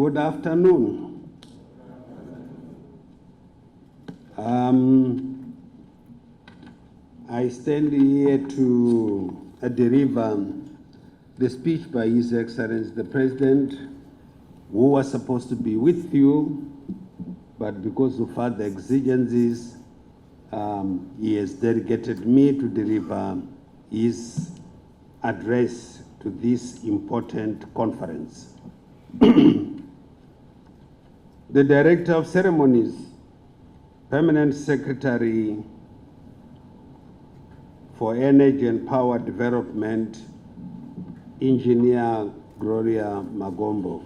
Good afternoon. I stand here to deliver the speech by His Excellency the President, who was supposed to be with you, but because of other exigencies, he has delegated me to deliver his address to this important conference. The Director of Ceremonies, Permanent Secretary for Energy and Power Development, Engineer Gloria Magombo.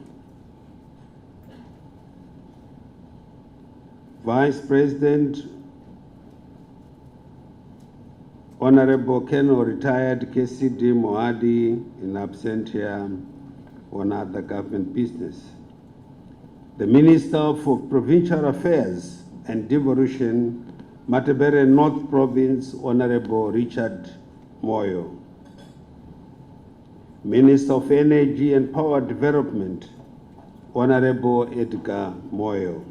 Vice President, Honorable Colonel Retired KCD Moadi, in absentia on other government business. The Minister for Provincial Affairs and Devolution, Matabele North Province, Honorable Richard Moyo. Minister of Energy and Power Development, Honorable Edgar Moyo.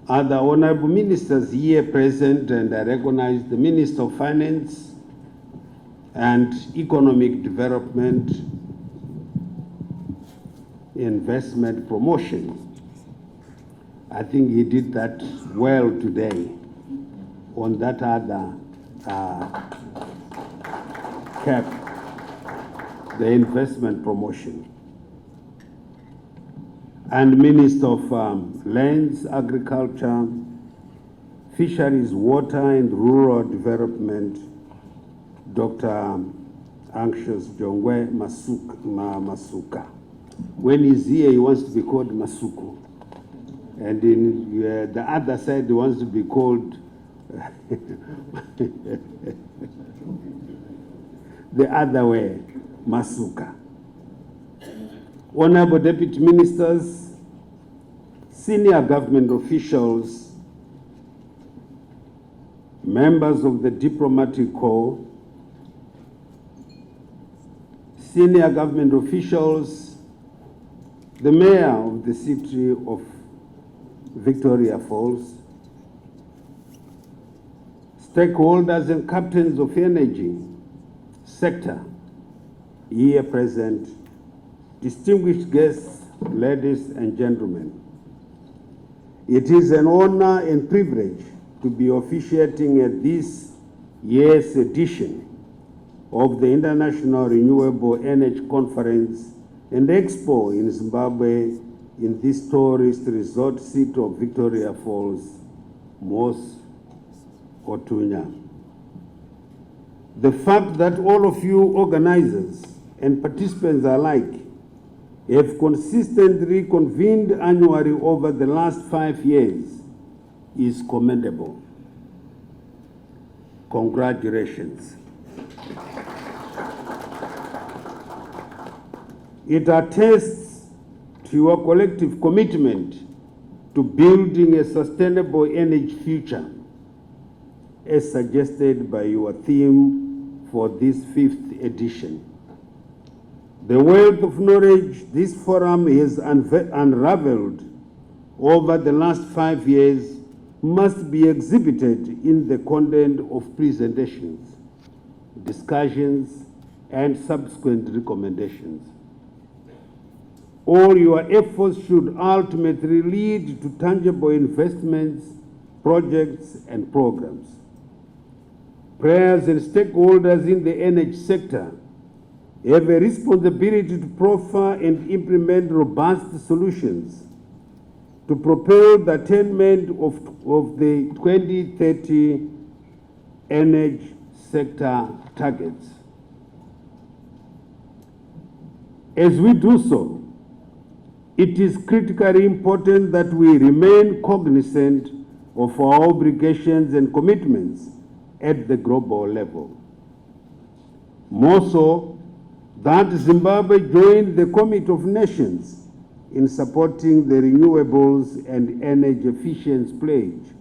Other honorable ministers here present, and I recognize the Minister of Finance and Economic Development, Investment Promotion. I think he did that well today on that other cap, the investment promotion. And Minister of Lands, Agriculture, Fisheries, Water and Rural Development, Dr. Anxious Jongwe Masuka. When he's here, he wants to be called Masuku. And in the other side, he wants to be called the other way, Masuka. Honorable Deputy Ministers, senior government officials, members of the Diplomatic Corps, senior government officials, the Mayor of the city of Victoria Falls, stakeholders and captains of energy sector here present, distinguished guests, ladies and gentlemen. It is an honor and privilege to be officiating at this year's edition of the International Renewable Energy Conference and Expo in Zimbabwe, in this tourist resort city of Victoria Falls, Mos Otunya. The fact that all of you organizers and participants alike have consistently convened annually over the last 5 years is commendable. Congratulations. It attests to your collective commitment to building a sustainable energy future, as suggested by your theme for this 5th edition. The wealth of knowledge this forum has unraveled over the last 5 years must be exhibited in the content of presentations, discussions, and subsequent recommendations. All your efforts should ultimately lead to tangible investments, projects, and programs. Players and stakeholders in the energy sector have a responsibility to proffer and implement robust solutions to propel the attainment of the 2030 energy sector targets. As we do so, it is critically important that we remain cognizant of our obligations and commitments at the global level. More so, that Zimbabwe joined the Committee of Nations in supporting the Renewables and Energy Efficiency Pledge,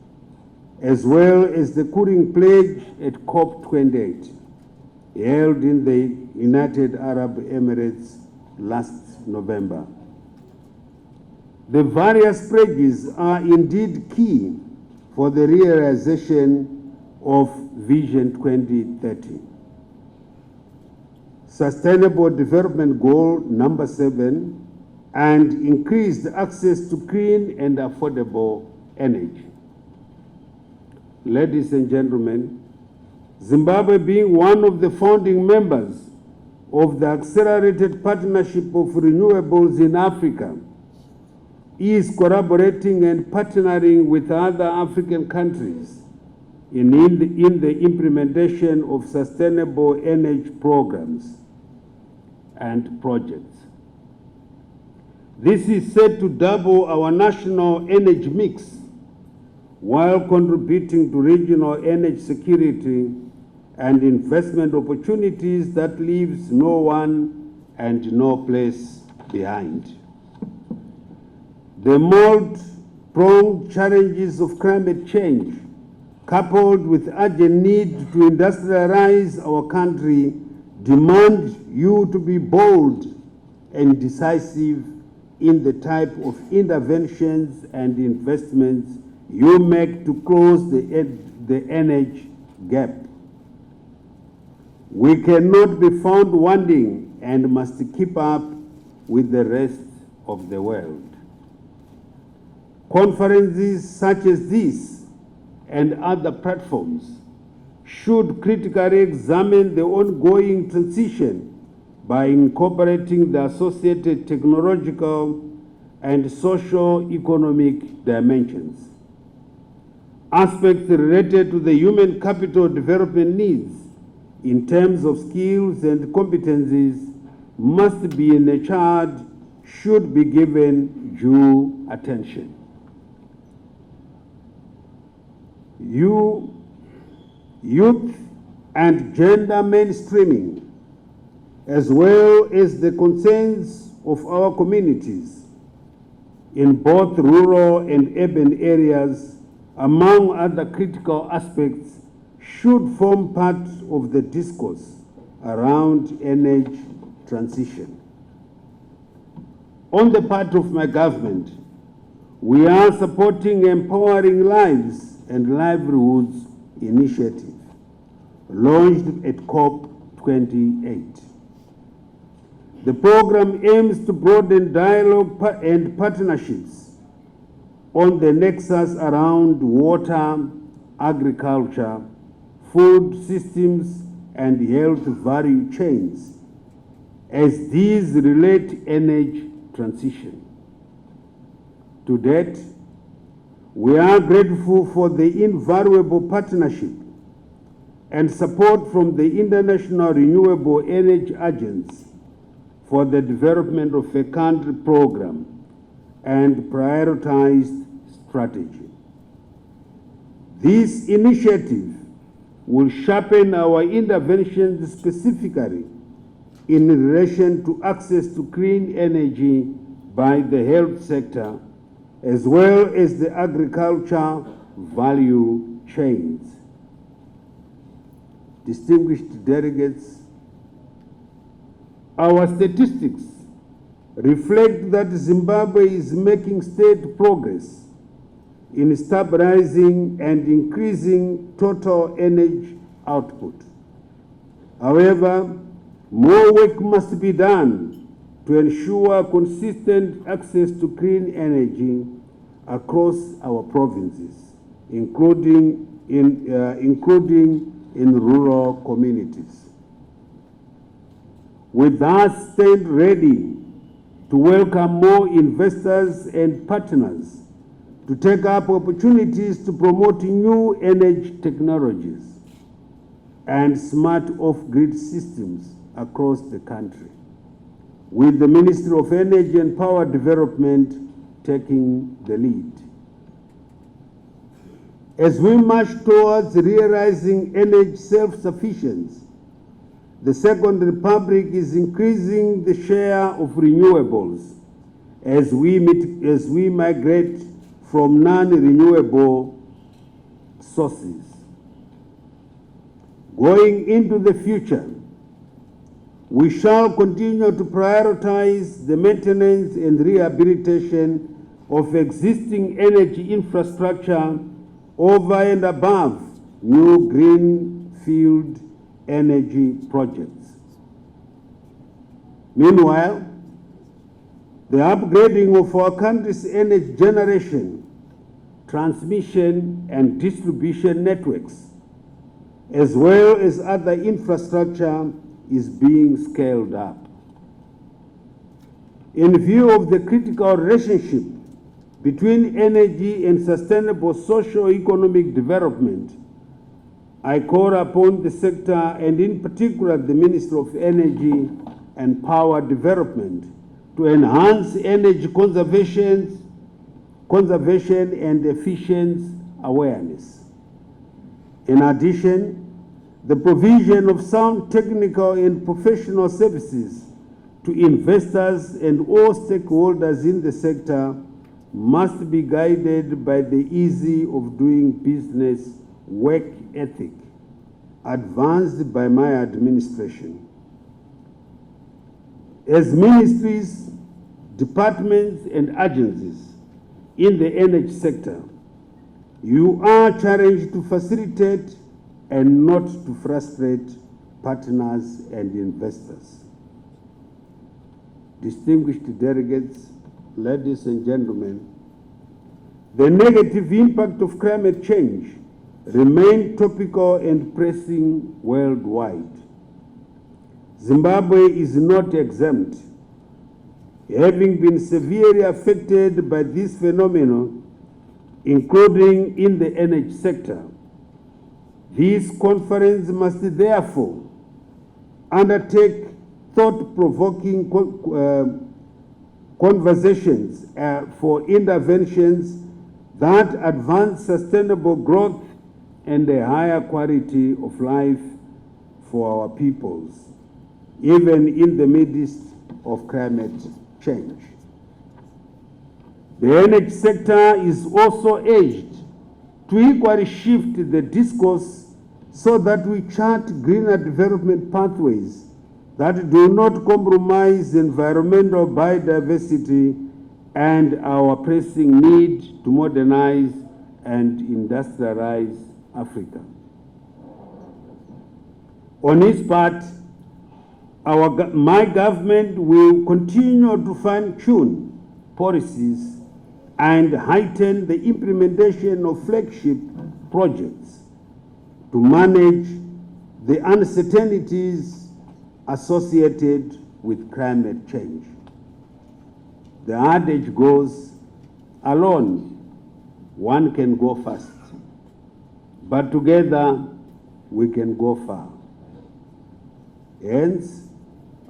as well as the Cooling Pledge at COP28, held in the United Arab Emirates last November. The various pledges are indeed key for the realization of Vision 2030. Sustainable Development Goal number 7, and increased access to clean and affordable energy. Ladies and gentlemen, Zimbabwe, being one of the founding members of the Accelerated Partnership of Renewables in Africa, is collaborating and partnering with other African countries in the implementation of sustainable energy programs and projects. This is set to double our national energy mix while contributing to regional energy security and investment opportunities that leaves no one and no place behind. The multi-pronged challenges of climate change, coupled with urgent need to industrialize our country, demand you to be bold and decisive in the type of interventions and investments you make to close the energy gap. We cannot be found wanting and must keep up with the rest of the world. Conferences such as this and other platforms should critically examine the ongoing transition by incorporating the associated technological and socio-economic dimensions. Aspects related to the human capital development needs in terms of skills and competencies must be nurtured, should be given due attention. Youth and gender mainstreaming, as well as the concerns of our communities in both rural and urban areas, among other critical aspects, should form part of the discourse around energy transition. On the part of my government, we are supporting Empowering Lives and Livelihoods initiative, launched at COP28. The program aims to broaden dialogue and partnerships on the nexus around water, agriculture, food systems, and health value chains, as these relate energy transition. To date, we are grateful for the invaluable partnership and support from the International Renewable Energy Agency for the development of a country program and prioritized strategy. This initiative will sharpen our interventions specifically in relation to access to clean energy by the health sector, as well as the agriculture value chains. Distinguished delegates, our statistics reflect that Zimbabwe is making steady progress in stabilizing and increasing total energy output. However, more work must be done to ensure consistent access to clean energy across our provinces, including in rural communities. We thus stand ready to welcome more investors and partners to take up opportunities to promote new energy technologies and smart off-grid systems across the country, with the Ministry of Energy and Power Development taking the lead. As we march towards realizing energy self-sufficiency, the Second Republic is increasing the share of renewables as we migrate from non-renewable sources. Going into the future, We shall continue to prioritize the maintenance and rehabilitation of existing energy infrastructure over and above new greenfield energy projects. Meanwhile, the upgrading of our country's energy generation, transmission and distribution networks, as well as other infrastructure, is being scaled up. In view of the critical relationship between energy and sustainable socio-economic development, I call upon the sector, and in particular the Ministry of Energy and Power Development, to enhance energy conservation and efficient awareness. In addition, the provision of sound technical and professional services to investors and all stakeholders in the sector must be guided by the ease of doing business work ethic advanced by my administration. As ministries, departments, and agencies in the energy sector, you are challenged to facilitate and not to frustrate partners and investors. Distinguished delegates, ladies and gentlemen, the negative impact of climate change remains topical and pressing worldwide. Zimbabwe is not exempt, having been severely affected by this phenomenon, including in the energy sector. This conference must therefore undertake thought-provoking conversations for interventions that advance sustainable growth and a higher quality of life for our peoples, even in the midst of climate change. The energy sector is also urged to equally shift the discourse so that we chart greener development pathways that do not compromise environmental biodiversity and our pressing need to modernize and industrialize Africa. On its part, my government will continue to fine-tune policies and heighten the implementation of flagship projects to manage the uncertainties associated with climate change. The adage goes, alone one can go fast, but together we can go far. Hence,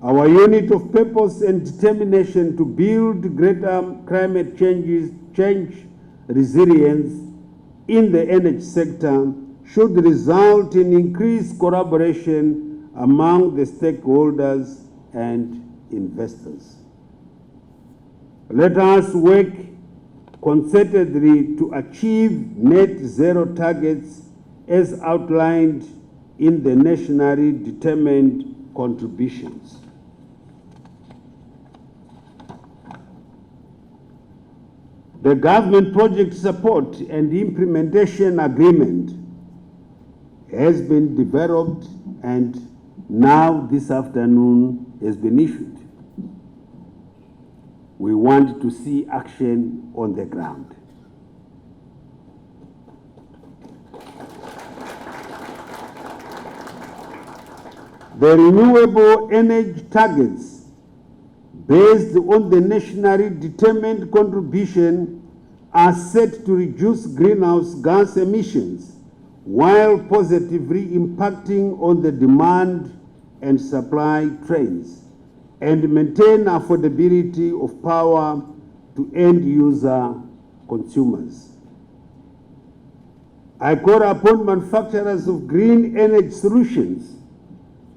our unit of purpose and determination to build greater climate change resilience in the energy sector should result in increased collaboration among the stakeholders and investors. Let us work concertedly to achieve net zero targets as outlined in the nationally determined contributions. The government project support and implementation agreement has been developed and now this afternoon has been issued. We want to see action on the ground. The renewable energy targets based on the nationally determined contribution are set to reduce greenhouse gas emissions while positively impacting on the demand and supply trends and maintain affordability of power to end user consumers. I call upon manufacturers of green energy solutions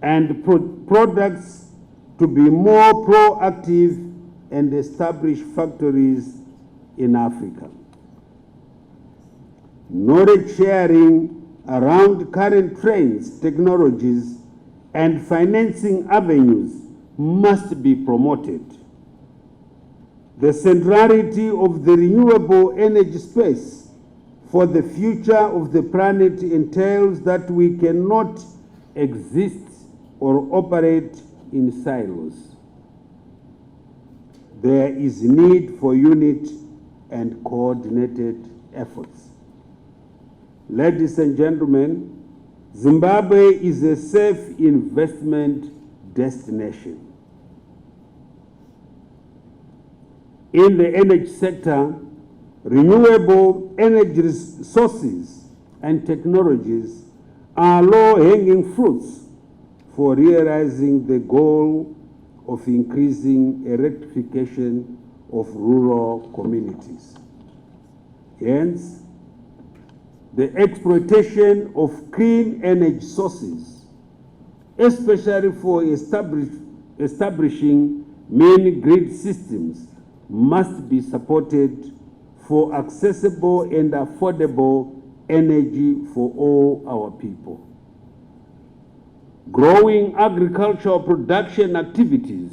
and products to be more proactive and establish factories in Africa. Knowledge sharing around current trends, technologies, and financing avenues must be promoted. The centrality of the renewable energy space for the future of the planet entails that we cannot exist or operate in silos. There is need for unit and coordinated efforts. Ladies and gentlemen, Zimbabwe is a safe investment destination. In the energy sector, renewable energy sources and technologies are low-hanging fruits for realizing the goal of increasing electrification of rural communities. Hence, the exploitation of clean energy sources, especially for establishing main grid systems, must be supported for accessible and affordable energy for all our people. Growing agricultural production activities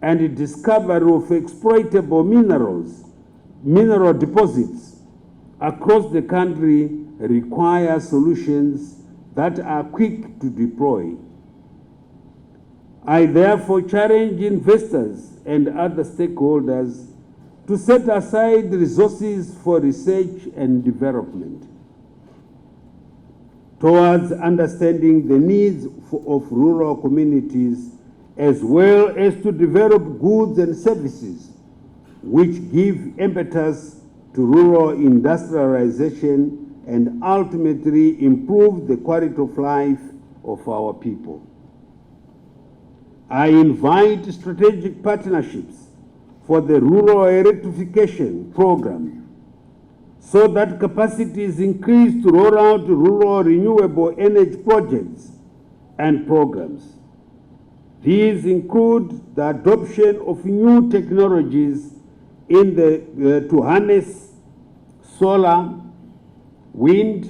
and the discovery of exploitable mineral deposits across the country require solutions that are quick to deploy. I therefore challenge investors and other stakeholders to set aside resources for research and development towards understanding the needs of rural communities, as well as to develop goods and services which give impetus to rural industrialization and ultimately improve the quality of life of our people. I invite strategic partnerships for the rural electrification program so that capacity is increased to roll out rural renewable energy projects and programs. These include the adoption of new technologies to harness solar, wind,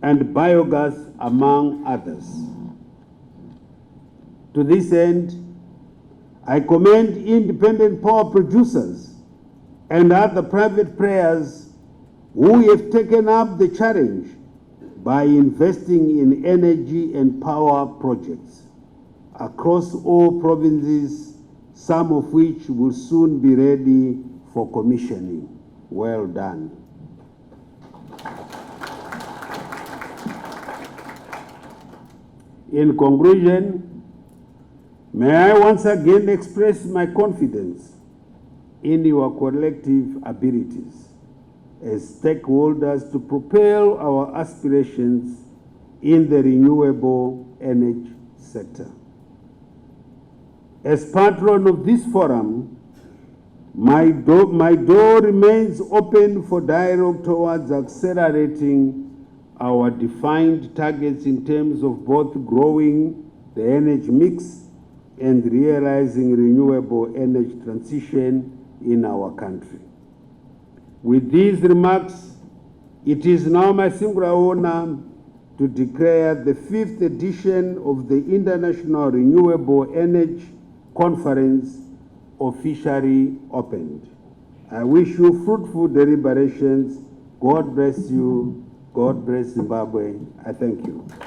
and biogas, among others. To this end, I commend independent power producers and other private players who have taken up the challenge by investing in energy and power projects across all provinces, some of which will soon be ready for commissioning. Well done. In conclusion, may I once again express my confidence in your collective abilities as stakeholders to propel our aspirations in the renewable energy sector. As patron of this forum, my door remains open for dialogue towards accelerating our defined targets in terms of both growing the energy mix and realizing renewable energy transition in our country. With these remarks, it is now my singular honor to declare the 5th edition of the International Renewable Energy Conference officially opened. I wish you fruitful deliberations. God bless you. God bless Zimbabwe. I thank you.